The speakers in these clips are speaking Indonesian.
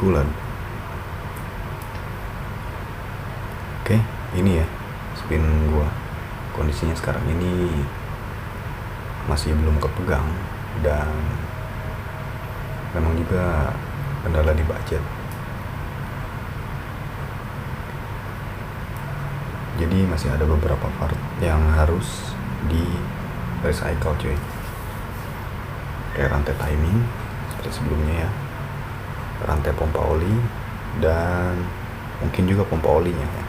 Kulan. Oke, ini ya spin gua. Kondisinya sekarang ini masih belum kepegang dan memang juga kendala di budget. Jadi masih ada beberapa part yang harus di recycle cuy. Kayak rantai timing seperti sebelumnya ya, rantai pompa oli, dan mungkin juga pompa olinya ya.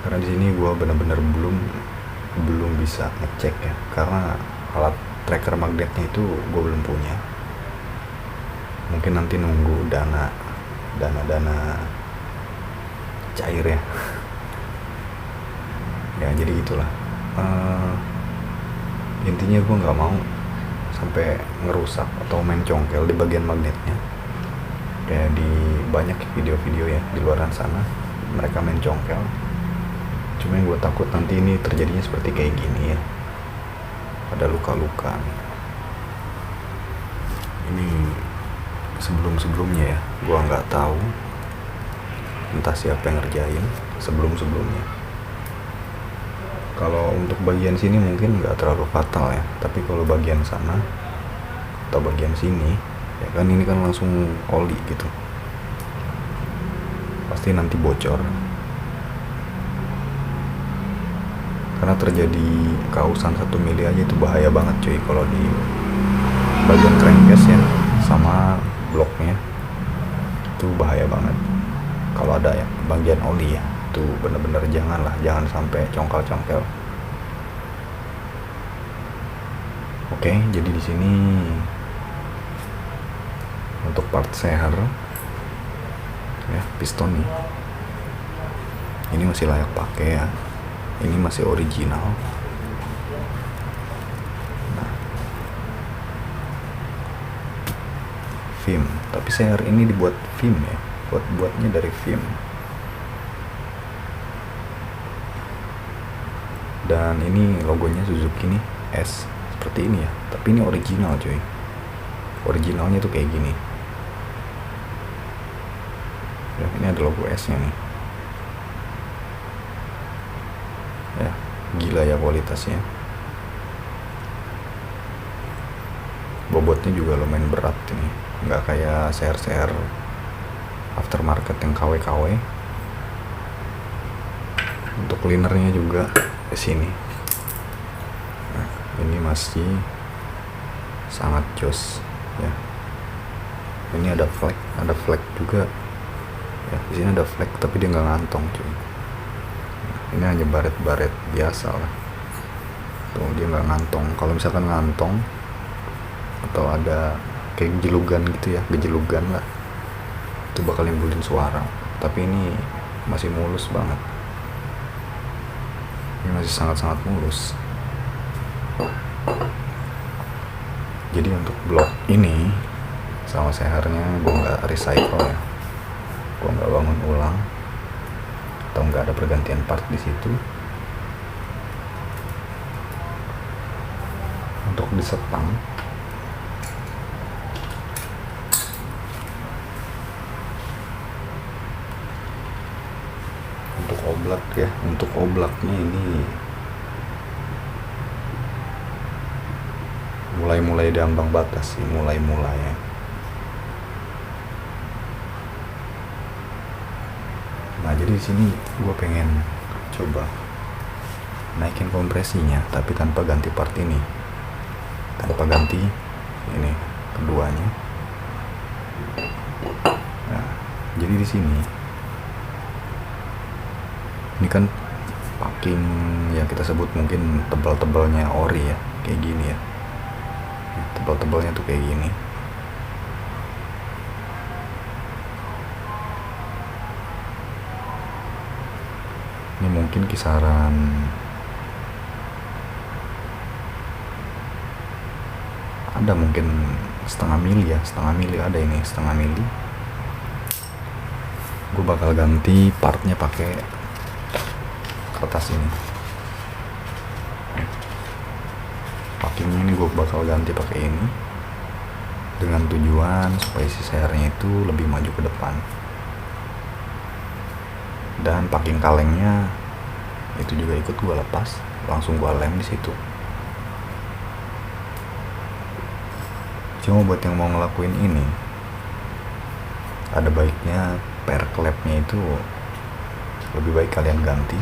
Karena di sini gue benar-benar belum bisa ngecek ya, karena alat tracker magnetnya itu gue belum punya. Mungkin nanti nunggu dana cair ya. Ya jadi gitulah. Intinya gue nggak mau sampai ngerusak atau main congkel di bagian magnetnya. Kayak di banyak video-video ya di luaran sana mereka main congkel. Cuma yang gue takut nanti ini terjadinya seperti kayak gini ya, ada luka-luka. Ini sebelumnya ya, gue nggak tahu entah siapa yang ngerjain sebelumnya. Kalau untuk bagian sini mungkin nggak terlalu fatal ya, tapi kalau bagian sana atau bagian sini ya kan, ini kan langsung oli gitu, pasti nanti bocor. Karena terjadi kausan 1 mili aja itu bahaya banget cuy, kalau di bagian crankcase ya sama bloknya itu bahaya banget. Kalau ada ya bagian oli ya, itu bener-bener jangan sampai congkel. Oke, jadi di sini untuk part seher ya, piston nih ini masih layak pakai ya, ini masih original. Nah, film, tapi seher ini dibuat film ya, buatnya dari film. Dan ini logonya Suzuki nih, S seperti ini ya, tapi ini original cuy. Originalnya tuh kayak gini ya, ini ada logo S nya nih ya, gila ya kualitasnya. Bobotnya juga lumayan berat ini, nggak kayak seher aftermarket yang KW. Untuk cleanernya juga ke sini. Nah, ini masih sangat jos ya. Ini ada flag juga ya, di sini ada flag tapi dia nggak ngantong cuy. Nah, ini hanya baret biasa lah tuh, dia nggak ngantong. Kalau misalkan ngantong atau ada kayak gejelugan gitu ya, gejelugan lah, itu bakal nimbulin suara. Tapi ini masih mulus banget, ini masih sangat mulus. Jadi untuk blok ini sama sehernya gue nggak recycle ya, gue nggak bangun ulang atau nggak ada pergantian part di situ. Untuk disetang, untuk oblak ya, untuk oblaknya ini mulai di ambang batas sih, mulai ya. Nah jadi di sini gue pengen coba naikin kompresinya tapi tanpa ganti part ini, tanpa ganti ini keduanya. Nah jadi di sini ini kan packing yang kita sebut mungkin tebal-tebalnya ori ya, kayak gini ya, tebal-tebalnya tuh kayak gini. Ini mungkin kisaran ada mungkin setengah mili ada ini setengah mili. Gue bakal ganti partnya pakai kertas ini. Packingnya ini gue bakal ganti pakai ini. dengan tujuan supaya si sehernya itu lebih maju ke depan. Dan packing kalengnya itu juga ikut gue lepas, langsung gue lem di situ. Cuma buat yang mau ngelakuin ini, ada baiknya per klepnya itu lebih baik kalian ganti,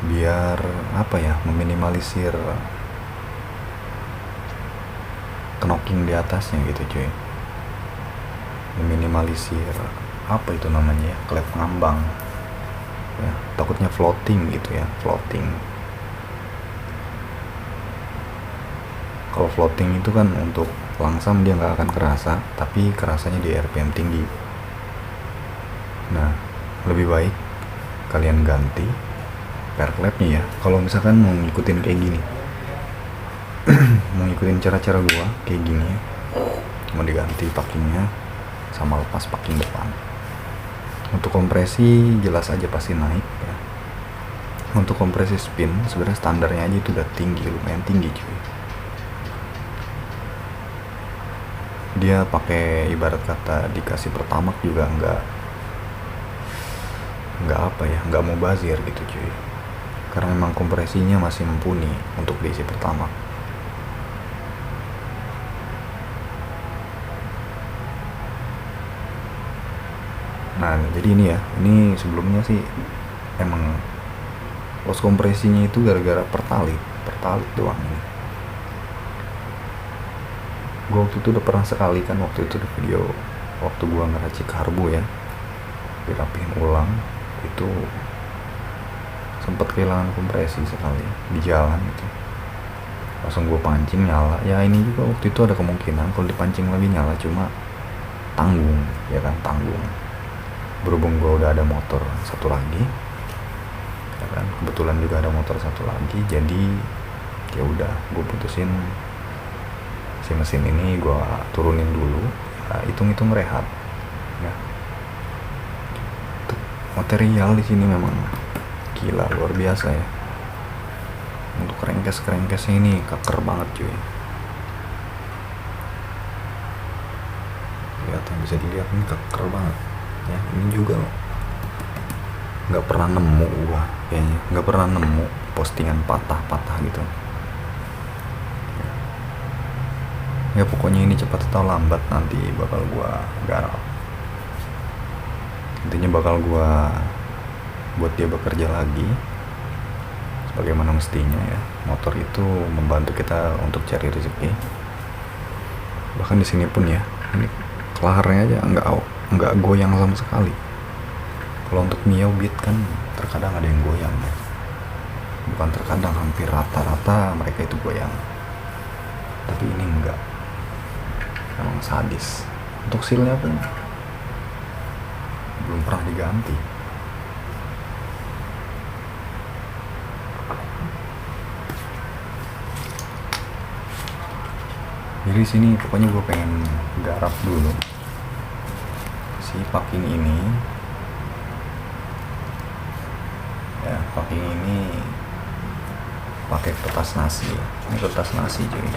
biar meminimalisir knocking di atasnya gitu cuy, meminimalisir itu namanya ya, klep ngambang ya, takutnya floating gitu ya, floating. Kalau floating itu kan untuk langsam dia nggak akan kerasa, tapi kerasanya di RPM tinggi. Nah, lebih baik kalian ganti per klepnya ya. Kalau misalkan mau ngikutin kayak gini, mau ngikutin cara-cara gua kayak gini ya, mau diganti packingnya sama lepas packing depan. Untuk kompresi jelas aja pasti naik ya. Untuk kompresi spin sebenarnya standarnya aja itu udah tinggi, lumayan tinggi cuy. Dia pakai ibarat kata dikasih pertamax juga nggak mau bazir gitu cuy, karena memang kompresinya masih mumpuni untuk diisi pertamax. Nah jadi ini sebelumnya sih emang los kompresinya itu gara-gara pertalit doang ini. Gue waktu itu udah pernah sekali kan, waktu itu di video waktu gue ngeracik karbu ya, dirapihin ulang, itu sempet kehilangan kompresi sekali di jalan gitu. Langsung gue pancing nyala ya. Ini juga waktu itu ada kemungkinan kalau dipancing lagi nyala, cuma tanggung ya kan, tanggung. Berhubung gue udah ada motor satu lagi ya kan, kebetulan juga ada motor satu lagi, jadi ya udah gue putusin si mesin ini gue turunin dulu ya, hitung-hitung rehat ya. Untuk material di sini memang gila, luar biasa ya. Untuk kerengkes-kerengkesnya ini keker banget cuy. Lihat, bisa dilihat ini keker banget ya. Ini juga nggak pernah nemu gua, kayaknya nggak pernah nemu postingan patah-patah gitu ya. Pokoknya ini cepat atau lambat nanti bakal gua garap. Intinya bakal gua buat dia bekerja lagi sebagaimana mestinya ya. Motor itu membantu kita untuk cari rezeki. Bahkan di sini pun ya, ini kelaharnya aja nggak goyang sama sekali. Kalau untuk Mio Beat kan terkadang ada yang goyang ya. Bukan terkadang, hampir rata-rata mereka itu goyang. Tapi ini enggak. Emang sadis. Untuk sealnya pun belum pernah diganti. Jadi sini pokoknya gue pengen garap dulu si packing ini ya. Packing ini pakai kertas nasi. Ini kertas nasi cuy.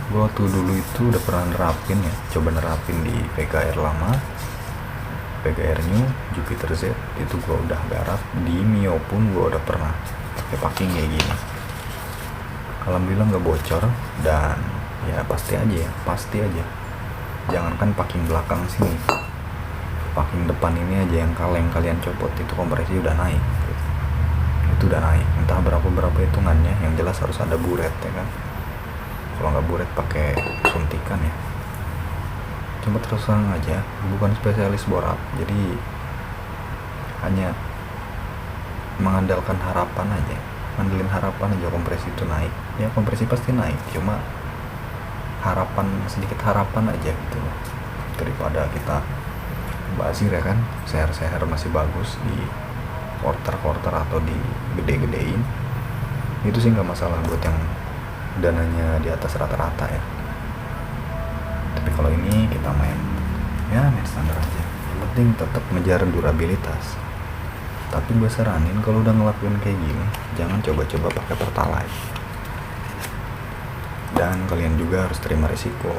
Gue waktu dulu itu udah pernah nerapin ya, coba nerapin di PKR lama, PKR New, Jupiter Z, itu gue udah garap. Di Mio pun gue udah pernah pakai packing kayak gini. Alhamdulillah nggak bocor, dan ya pasti aja jangankan packing belakang sini, packing depan ini aja yang kalian copot itu kompresi udah naik gitu. Itu udah naik entah berapa hitungannya, yang jelas harus ada buret ya kan. Kalau nggak buret pakai suntikan ya. Cuma terus terang aja, bukan spesialis bore up, jadi hanya mengandalkan harapan aja, ngandelin harapan aja kompresi itu naik ya. Kompresi pasti naik, cuma sedikit harapan aja gitu loh, daripada kita bazir ya kan. Seher masih bagus di quarter atau di gede-gedein, itu sih nggak masalah buat yang dananya di atas rata-rata ya. Tapi kalau ini kita main standar aja, yang penting tetap ngejar durabilitas. Tapi gue saranin kalau udah ngelakuin kayak gini, jangan coba-coba pakai Pertalite. dan kalian juga harus terima risiko.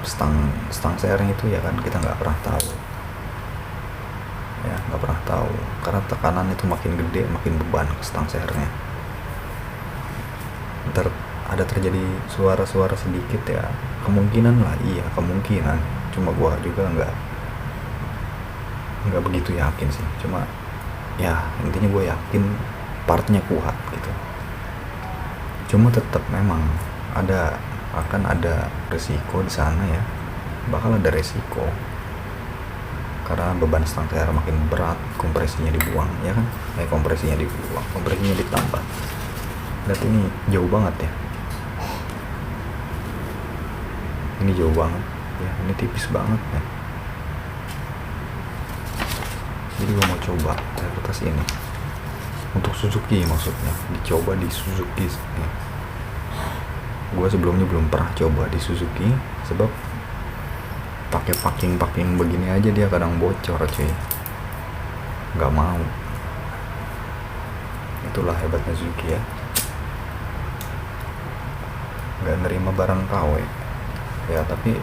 Stang sharing itu ya kan, kita nggak pernah tahu ya, nggak pernah tahu karena tekanan itu makin gede makin beban ke stang sharingnya. Ntar ada terjadi suara-suara sedikit ya, kemungkinan lah, iya kemungkinan, cuma gua juga nggak begitu yakin sih, cuma ya intinya gue yakin partnya kuat gitu. Cuma tetap memang akan ada resiko di sana ya, bakal ada resiko karena beban stang TR makin berat, kompresinya dibuang ya kan, kompresinya dibuang, kompresinya ditambah. Lihat ini jauh banget ya, ini jauh banget ya, ini tipis banget ya. Jadi gue mau coba kertas ini untuk Suzuki, maksudnya dicoba di Suzuki ya. Gue sebelumnya belum pernah coba di Suzuki sebab pakai packing begini aja dia kadang bocor cuy, nggak mau. Itulah hebatnya Suzuki ya, nggak nerima barang KW ya. Tapi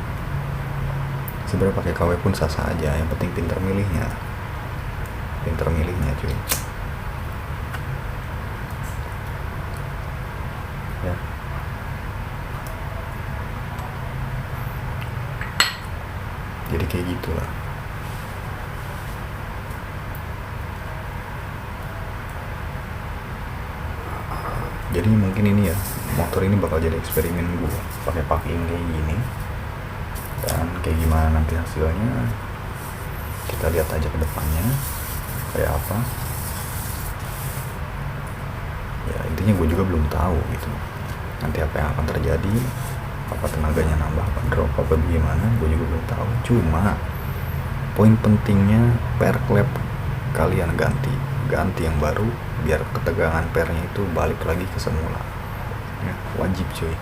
sebenarnya pakai KW pun sah-sah aja, yang penting pinter milihnya cuy ya. Jadi kayak gitulah. Jadi mungkin ini ya, motor ini bakal jadi eksperimen gue pakai packing kayak gini, dan kayak gimana nanti hasilnya kita lihat aja ke depannya kayak apa ya. Intinya gue juga belum tahu gitu nanti apa yang akan terjadi, apa tenaganya nambah, apa drop, apa gimana, gue juga belum tahu. Cuma poin pentingnya per klep kalian ganti yang baru biar ketegangan pernya itu balik lagi ke semula ya, wajib cuy.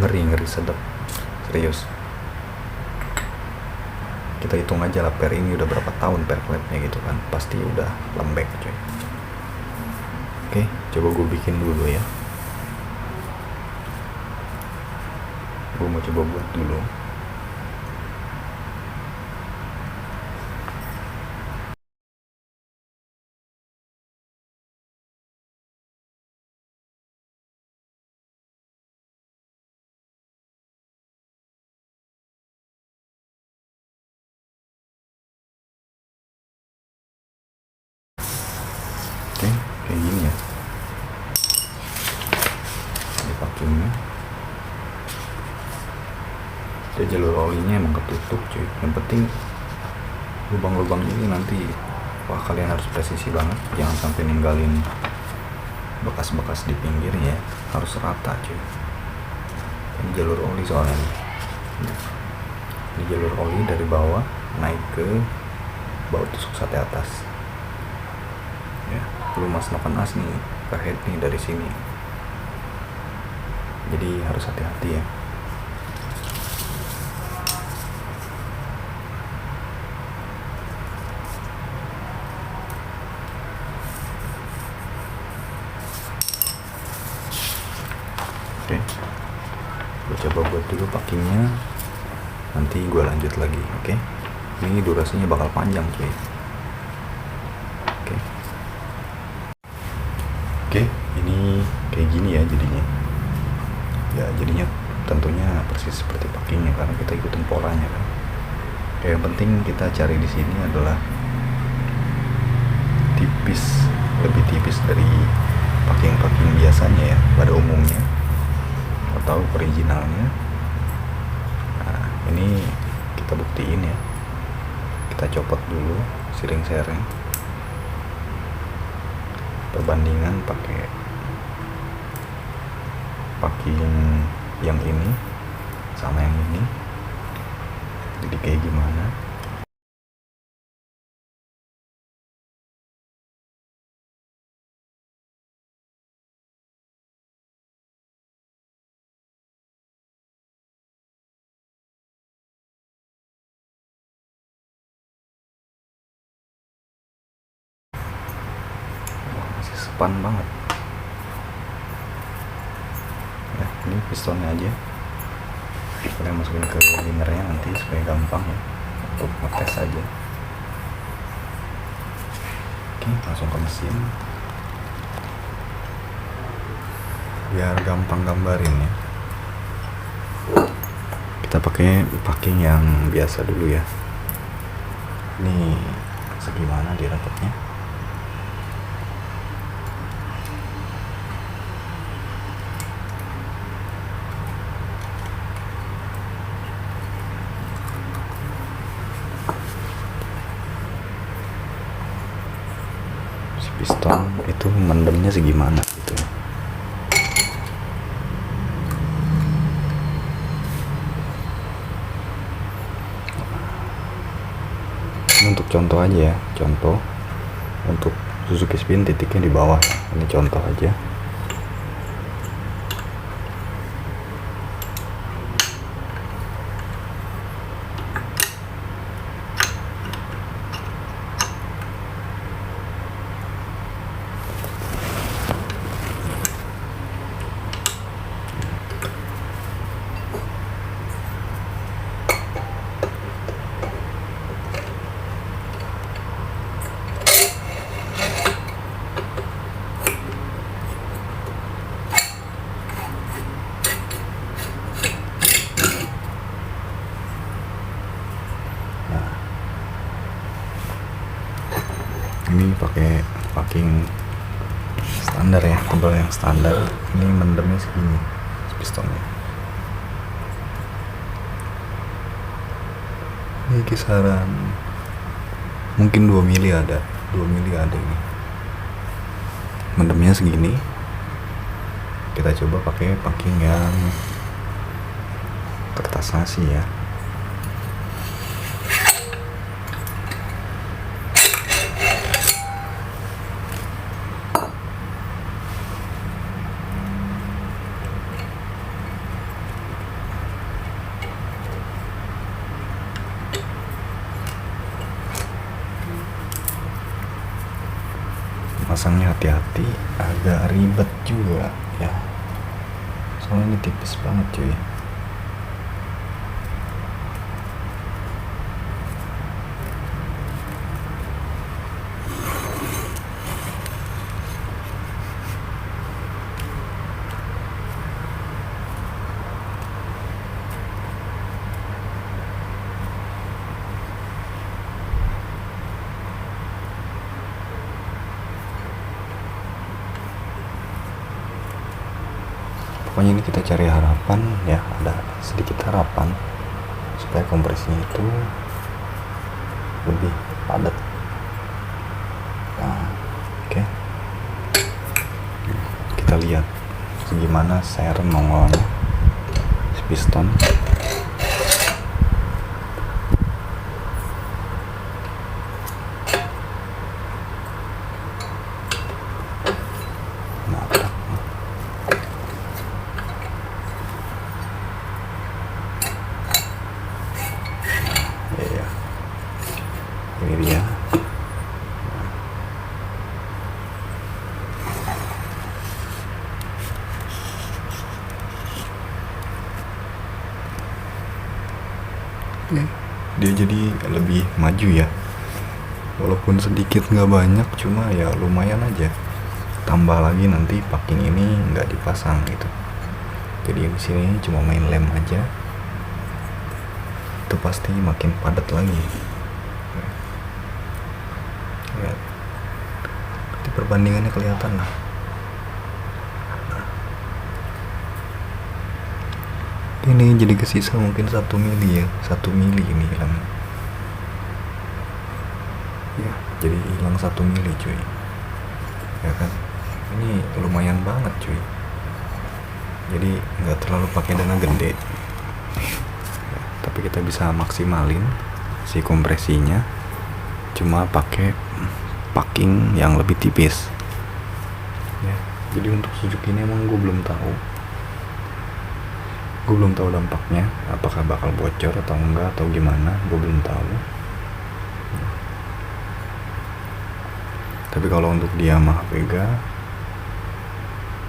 Ngeri sedap, serius. Kita hitung aja lah per ini udah berapa tahun per klepnya gitu kan, pasti udah lembek cuy. Oke, coba gue bikin dulu ya, gue mau coba buat dulu. Oke, kayak gini ya. Ini packingnya. Dia jalur olinya emang ketutup cuy. Yang penting lubang-lubang ini nanti, wah kalian harus presisi banget, jangan sampai ninggalin bekas-bekas di pinggirnya, harus rata cuy. Ini jalur oli soalnya nih. Ini jalur oli dari bawah naik ke baut tusuk sate atas ya, pelumas noken as nih ke head nih dari sini, jadi harus hati-hati ya. Oke, gue coba buat dulu packingnya, nanti gue lanjut lagi. Oke, ini durasinya bakal panjang cuy. Oke, ini kayak gini ya jadinya. Ya jadinya tentunya persis seperti packingnya karena kita ikutin polanya kan. Yang penting kita cari di sini adalah tipis, lebih tipis dari packing biasanya ya pada umumnya atau originalnya. Nah ini kita buktiin ya, kita copot dulu siring sereng, perbandingan pakai packing yang ini sama yang ini, jadi kayak gimana. Wah, masih sepan banget. pistonnya aja, kalian masukin ke linernya nanti supaya gampang ya untuk ngetes aja. Oke, langsung ke mesin biar gampang gambarin ya. Kita pakai packing yang biasa dulu ya. Ini segimana dirapatnya? Si piston itu mendemnya segimana gitu ya. Untuk contoh aja ya, contoh untuk Suzuki Spin titiknya di bawah ya. Ini contoh aja. Ini pakai packing standar ya, tebal yang standar. Ini mendemnya segini pistonnya. Ini kisaran mungkin 2 mili ada, 2 mili ada ini. Mendemnya segini. Kita coba pakai packing yang kertas nasi ya. Pasangnya hati-hati, agak ribet juga ya, soalnya ini tipis banget cuy. Pokoknya ini kita cari harapan ya, ada sedikit harapan supaya kompresinya itu lebih padat. Nah, oke. Kita lihat gimana siren nongolnya si piston. Ini dia. Dia jadi lebih maju ya, walaupun sedikit nggak banyak, cuma ya lumayan aja. Tambah lagi nanti packing ini nggak dipasang gitu, jadi di sini cuma main lem aja, itu pasti makin padat lagi. Ya, di perbandingannya kelihatan lah. Ini jadi kesisa mungkin 1 mili ya, 1 mili ini hilang ya, jadi hilang 1 mili cuy ya kan. Ini lumayan banget cuy, jadi nggak terlalu pakai dana gede ya, tapi kita bisa maksimalin si kompresinya cuma pakai packing yang lebih tipis ya. Jadi untuk Suzuki ini emang gue belum tahu dampaknya, apakah bakal bocor atau enggak atau gimana, gue belum tahu. Tapi kalau untuk di Yamaha Vega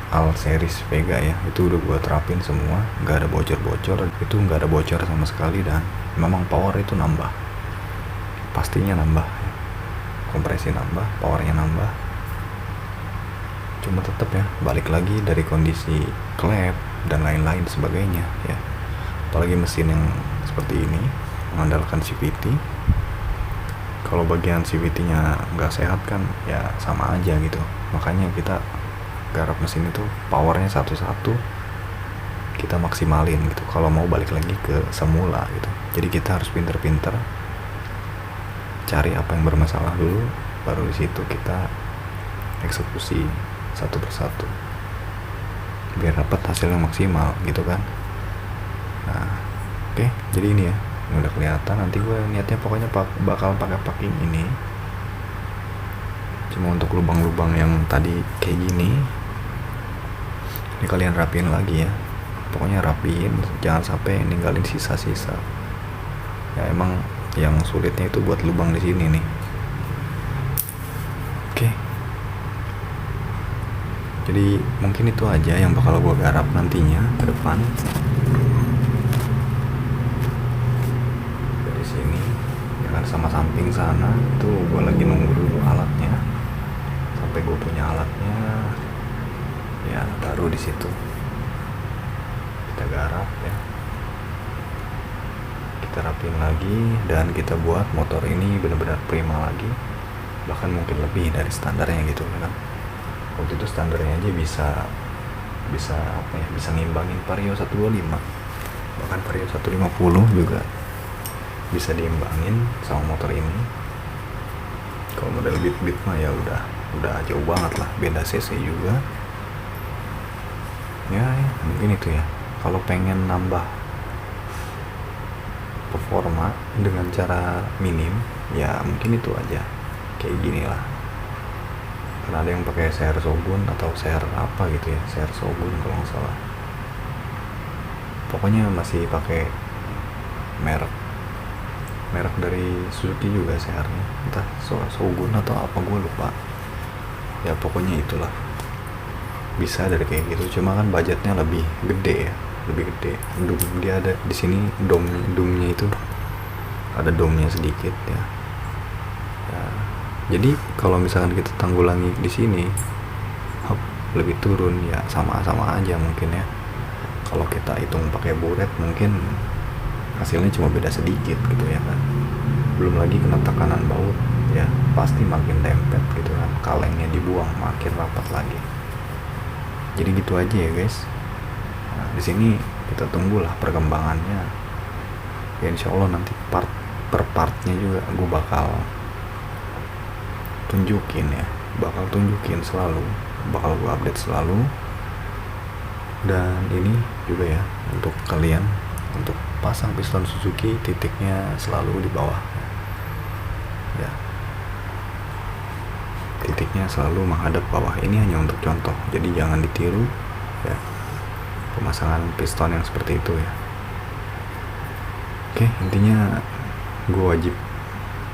Al series Vega ya, itu udah gue terapin semua, nggak ada bocor-bocor, itu nggak ada bocor sama sekali, dan memang power itu nambah, pastinya nambah, kompresi nambah, powernya nambah. Cuma tetap ya, balik lagi dari kondisi klep dan lain-lain sebagainya ya, apalagi mesin yang seperti ini mengandalkan CVT. Kalau bagian CVT-nya nggak sehat kan ya sama aja gitu. Makanya kita garap mesin itu powernya satu-satu kita maksimalin gitu kalau mau balik lagi ke semula gitu. Jadi kita harus pinter-pinter cari apa yang bermasalah dulu, baru di situ kita eksekusi satu persatu biar dapat hasil yang maksimal gitu kan. Nah oke, jadi ini ya, ini udah kelihatan. Nanti gue niatnya pokoknya bakal pakai packing ini cuma untuk lubang-lubang yang tadi kayak gini. Ini kalian rapiin lagi ya, pokoknya rapiin, jangan sampai ninggalin sisa-sisa ya. Emang yang sulitnya itu buat lubang di sini nih. Oke, jadi mungkin itu aja yang bakal gue garap nantinya ke depan. Dari sini ya kan, sama samping sana itu gue lagi nunggu dulu alatnya sampai gue punya alatnya ya, baru di situ kita garap ya, kita rapin lagi dan kita buat motor ini benar-benar prima lagi, bahkan mungkin lebih dari standarnya gitu kan. Waktu itu standarnya aja bisa apa ya, bisa ngimbangin Vario 125, bahkan Vario 150 juga bisa diimbangin sama motor ini. Kalau model beat mah ya udah jauh banget lah, beda cc juga ya, mungkin itu ya. Kalau pengen nambah performa dengan cara minim ya mungkin itu aja, kayak gini lah. Karena ada yang pakai Seher Shogun atau Seher apa gitu ya, Seher Shogun kalau nggak salah, pokoknya masih pakai merek dari Suzuki juga Sehernya, entah Shogun atau apa gue lupa ya, pokoknya itulah. Bisa dari kayak gitu, cuma kan budgetnya lebih gede ya, lebih gede. Dia ada di sini domnya itu ada domnya sedikit ya. Jadi kalau misalkan kita tanggulangi di sini lebih turun ya, sama-sama aja mungkin ya. Kalau kita hitung pakai buret mungkin hasilnya cuma beda sedikit gitu ya kan. Belum lagi kena tekanan baut ya, pasti makin dempet gitu kan, kalengnya dibuang makin rapat lagi. Jadi gitu aja ya guys. Nah, di sini kita tunggulah perkembangannya. Ya insya Allah nanti part per partnya juga gue bakal tunjukin ya, selalu, bakal gue update selalu. Dan ini juga ya untuk kalian, untuk pasang piston Suzuki titiknya selalu di bawah ya, titiknya selalu menghadap bawah. Ini hanya untuk contoh, jadi jangan ditiru ya pemasangan piston yang seperti itu ya. Oke, intinya gue wajib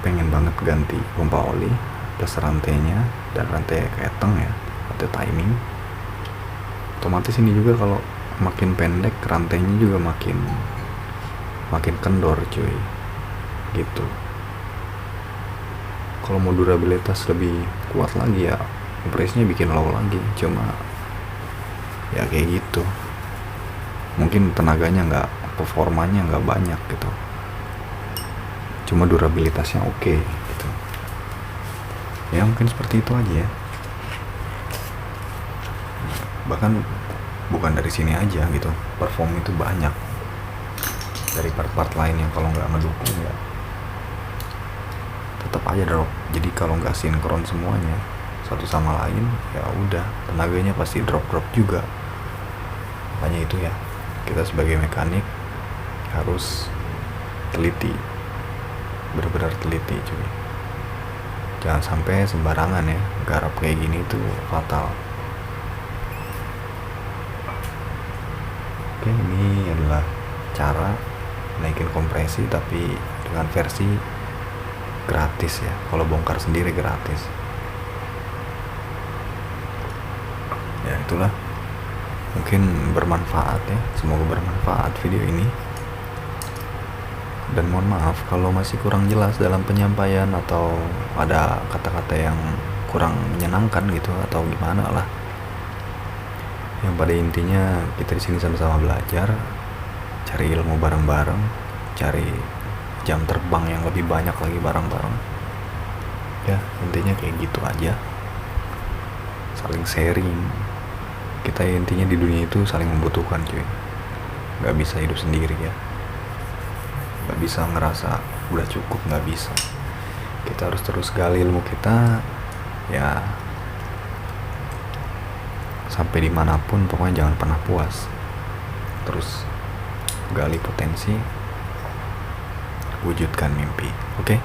pengen banget ganti pompa oli plus rantainya dan rantai keteng ya, rantai timing. Otomatis ini juga kalau makin pendek rantainya juga makin kendor cuy gitu. Kalau mau durabilitas lebih kuat lagi ya kompresinya bikin low lagi, cuma ya kayak gitu, mungkin tenaganya nggak, performanya nggak banyak gitu, cuma durabilitasnya oke gitu ya. Mungkin seperti itu aja ya, bahkan bukan dari sini aja gitu, perform itu banyak dari part-part lain yang kalau nggak ngedukung ya tetap aja drop. Jadi kalau nggak sinkron semuanya satu sama lain ya udah tenaganya pasti drop juga. Makanya itu ya, kita sebagai mekanik harus teliti, benar-benar teliti cuy. Jangan sampai sembarangan ya, garap kayak gini tuh fatal. Oke, ini adalah cara naikin kompresi tapi dengan versi gratis ya. Kalau bongkar sendiri gratis ya, itulah Mungkin bermanfaat ya, semoga bermanfaat video ini. Dan mohon maaf kalau masih kurang jelas dalam penyampaian atau ada kata-kata yang kurang menyenangkan gitu atau gimana lah. Yang pada intinya kita di sini sama-sama belajar, cari ilmu bareng-bareng, cari jam terbang yang lebih banyak lagi bareng-bareng. Ya, intinya kayak gitu aja. Saling sharing. Kita intinya di dunia itu saling membutuhkan cuy. Gak bisa hidup sendiri ya. Gak bisa ngerasa udah cukup, gak bisa. Kita harus terus gali ilmu kita ya, sampai dimanapun pokoknya jangan pernah puas. Terus gali potensi, wujudkan mimpi. Oke?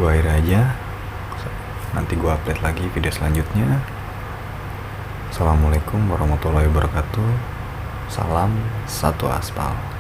Gua akhir aja. Nanti gua update lagi video selanjutnya. Assalamualaikum warahmatullahi wabarakatuh. Salam satu aspal.